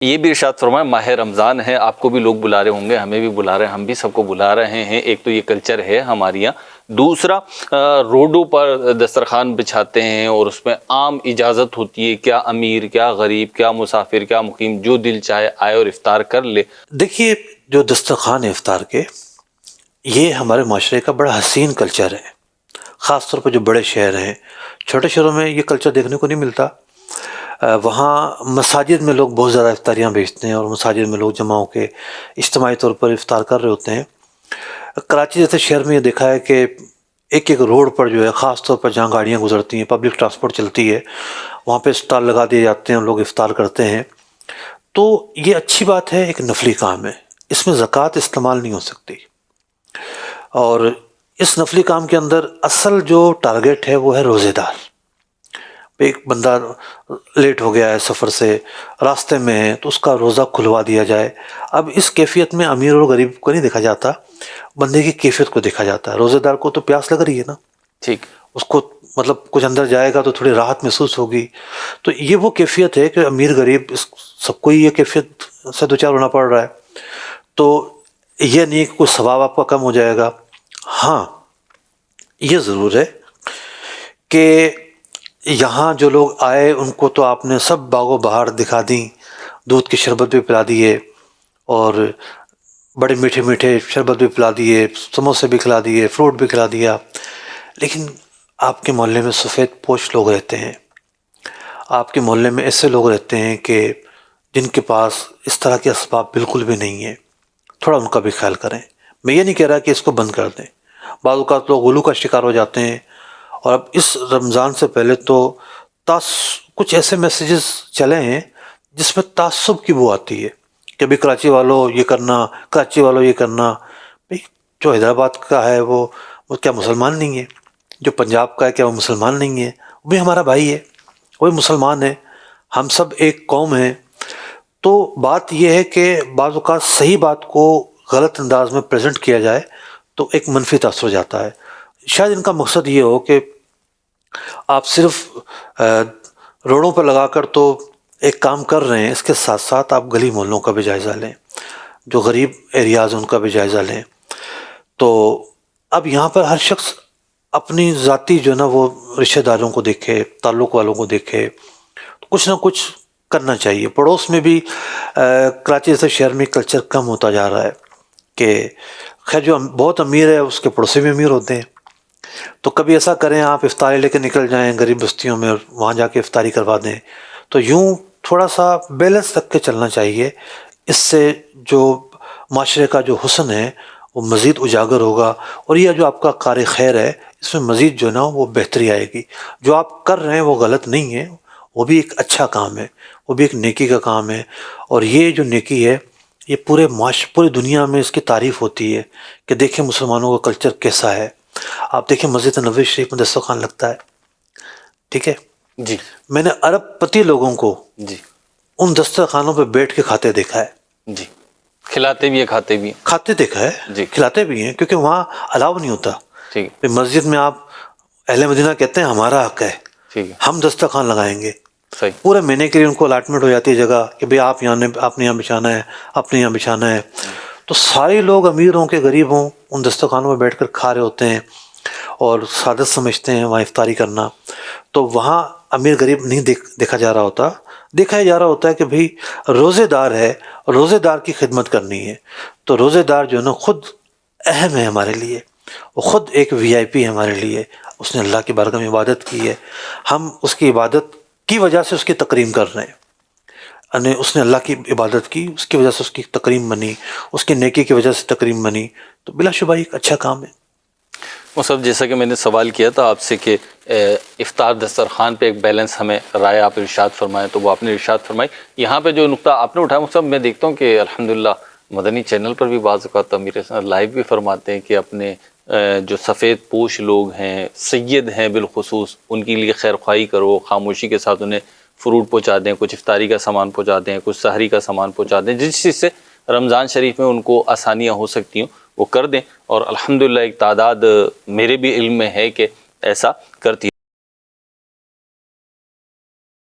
یہ بھی ارشاد فرمائیں، ماہ رمضان ہے، آپ کو بھی لوگ بلا رہے ہوں گے، ہمیں بھی بلا رہے ہیں، ہم بھی سب کو بلا رہے ہیں. ایک تو یہ کلچر ہے ہمارے یہاں. دوسرا روڈوں پر دسترخوان بچھاتے ہیں اور اس میں عام اجازت ہوتی ہے، کیا امیر، کیا غریب، کیا مسافر، کیا مقیم، جو دل چاہے آئے اور افطار کر لے. دیکھیے جو دسترخوان ہے افطار کے، یہ ہمارے معاشرے کا بڑا حسین کلچر ہے. خاص طور پر جو بڑے شہر ہیں، چھوٹے شہروں میں یہ کلچر دیکھنے کو نہیں ملتا. وہاں مساجد میں لوگ بہت زیادہ افطاریاں بھیجتے ہیں اور مساجد میں لوگ جمع ہو کے اجتماعی طور پر افطار کر رہے ہوتے ہیں. کراچی جیسے شہر میں یہ دیکھا ہے کہ ایک ایک روڈ پر جو ہے، خاص طور پر جہاں گاڑیاں گزرتی ہیں، پبلک ٹرانسپورٹ چلتی ہے، وہاں پہ اسٹال لگا دیے جاتے ہیں، لوگ افطار کرتے ہیں. تو یہ اچھی بات ہے، ایک نفلی کام ہے، اس میں زکوٰۃ استعمال نہیں ہو سکتی. اور اس نفلی کام کے اندر اصل جو ٹارگیٹ ہے وہ ہے روزے دار. ایک بندہ لیٹ ہو گیا ہے سفر سے، راستے میں ہے، تو اس کا روزہ کھلوا دیا جائے. اب اس کیفیت میں امیر اور غریب کو نہیں دیکھا جاتا، بندے کی کیفیت کو دیکھا جاتا ہے. روزے دار کو تو پیاس لگ رہی ہے نا، ٹھیک. اس کو مطلب کچھ اندر جائے گا تو تھوڑی راحت محسوس ہوگی. تو یہ وہ کیفیت ہے کہ امیر غریب اس سب کو ہی یہ کیفیت سے دوچار ہونا پڑ رہا ہے. تو یہ نہیں کہ کوئی ثواب آپ کا کم ہو جائے گا. ہاں یہ ضرور ہے کہ یہاں جو لوگ آئے ان کو تو آپ نے سب باغ و بہار دکھا دیں، دودھ کی شربت بھی پلا دیے اور بڑے میٹھے میٹھے شربت بھی پلا دیے، سموسے بھی کھلا دیے، فروٹ بھی کھلا دیا. لیکن آپ کے محلے میں سفید پوش لوگ رہتے ہیں، آپ کے محلے میں ایسے لوگ رہتے ہیں کہ جن کے پاس اس طرح کے اسباب بالکل بھی نہیں ہیں. تھوڑا ان کا بھی خیال کریں. میں یہ نہیں کہہ رہا کہ اس کو بند کر دیں. بعض اوقات لوگ غلو کا شکار ہو جاتے ہیں. اور اب اس رمضان سے پہلے تو کچھ ایسے میسیجز چلے ہیں جس میں تعصب کی بو آتی ہے کہ ابھی کراچی والوں یہ کرنا، کراچی والوں یہ کرنا. بھئی جو حیدرآباد کا ہے وہ کیا مسلمان نہیں ہے؟ جو پنجاب کا ہے کیا وہ مسلمان نہیں ہے؟ وہ بھی ہمارا بھائی ہے، وہ بھی مسلمان ہے، ہم سب ایک قوم ہیں. تو بات یہ ہے کہ بعض اوقات صحیح بات کو غلط انداز میں پریزنٹ کیا جائے تو ایک منفی تاثر ہو جاتا ہے. شاید ان کا مقصد یہ ہو کہ آپ صرف روڈوں پر لگا کر تو ایک کام کر رہے ہیں، اس کے ساتھ ساتھ آپ گلی محلوں کا بھی جائزہ لیں، جو غریب ایریاز ان کا بھی جائزہ لیں. تو اب یہاں پر ہر شخص اپنی ذاتی جو ہے نا وہ رشتہ داروں کو دیکھے، تعلق والوں کو دیکھے، کچھ نہ کچھ کرنا چاہیے. پڑوس میں بھی کراچی جیسے شہر میں کلچر کم ہوتا جا رہا ہے کہ خیر جو بہت امیر ہے اس کے پڑوسی بھی امیر ہوتے ہیں. تو کبھی ایسا کریں آپ افطاری لے کے نکل جائیں غریب بستیوں میں اور وہاں جا کے افطاری کروا دیں. تو یوں تھوڑا سا بیلنس رکھ کے چلنا چاہیے. اس سے جو معاشرے کا جو حسن ہے وہ مزید اجاگر ہوگا، اور یہ جو آپ کا کار خیر ہے اس میں مزید جو ہے نا وہ بہتری آئے گی. جو آپ کر رہے ہیں وہ غلط نہیں ہے، وہ بھی ایک اچھا کام ہے، وہ بھی ایک نیکی کا کام ہے. اور یہ جو نیکی ہے یہ پوری دنیا میں اس کی تعریف ہوتی ہے کہ دیکھیں مسلمانوں کا کلچر کیسا ہے. آپ دیکھیں مسجد نبوی شریف میں دسترخوان لگتا ہے، ٹھیک ہے. جی میں نے ارب پتی لوگوں کو جی ان دسترخوانوں پہ بیٹھ کے کھاتے دیکھا ہے، جی. کھلاتے بھی ہیں، کھاتے بھی ہیں. کھاتے دیکھا ہے، جی کھلاتے بھی ہیں، کیونکہ وہاں الاؤ نہیں ہوتا. ٹھیک ہے. مسجد میں آپ اہل مدینہ کہتے ہیں ہمارا حق ہے، ٹھیک ہے. ہم دسترخوان لگائیں گے. صحیح. پورے مہینے کے لیے ان کو الاٹمنٹ ہو جاتی ہے جگہ کہ بھئی آپ نے یہاں بچھانا ہے، اپنے یہاں بچھانا ہے. تو سارے لوگ امیر ہوں کہ غریب ہوں ان دسترخوانوں میں بیٹھ کر کھا رہے ہوتے ہیں اور سعادت سمجھتے ہیں وہاں افطاری کرنا. تو وہاں امیر غریب نہیں دیکھا جا رہا ہوتا، دیکھا یہ جا رہا ہوتا ہے کہ بھئی روزے دار ہے اور روزے دار کی خدمت کرنی ہے. تو روزے دار جو ہے نا خود اہم ہے ہمارے لیے، وہ خود ایک وی آئی پی ہے ہمارے لیے. اس نے اللہ کی بارگاہ میں عبادت کی ہے، ہم اس کی عبادت کی وجہ سے اس کی تکریم کر رہے ہیں. یعنی اس نے اللہ کی عبادت کی، اس کی وجہ سے اس کی تکریم بنی، اس کی نیکی کی وجہ سے تکریم بنی. تو بلا شبہ ایک اچھا کام ہے. صاحب جیسا کہ میں نے سوال کیا تھا آپ سے کہ افطار دسترخوان پہ ایک بیلنس ہمیں رائے آپ ارشاد فرمائیں، تو وہ آپ نے ارشاد فرمائی. یہاں پہ جو نقطہ آپ نے اٹھایا صاحب، میں دیکھتا ہوں کہ الحمدللہ مدنی چینل پر بھی بعض اوقات امیر لائیو بھی فرماتے ہیں کہ اپنے جو سفید پوش لوگ ہیں، سید ہیں بالخصوص، ان کے لیے خیر خواہی کرو، خاموشی کے ساتھ انہیں فروٹ پہنچا دیں، کچھ افطاری کا سامان پہنچا دیں، کچھ سحری کا سامان پہنچا دیں، جس چیز سے رمضان شریف میں ان کو آسانیاں ہو سکتی ہوں وہ کر دیں. اور الحمدللہ ایک تعداد میرے بھی علم میں ہے کہ ایسا کرتی ہے.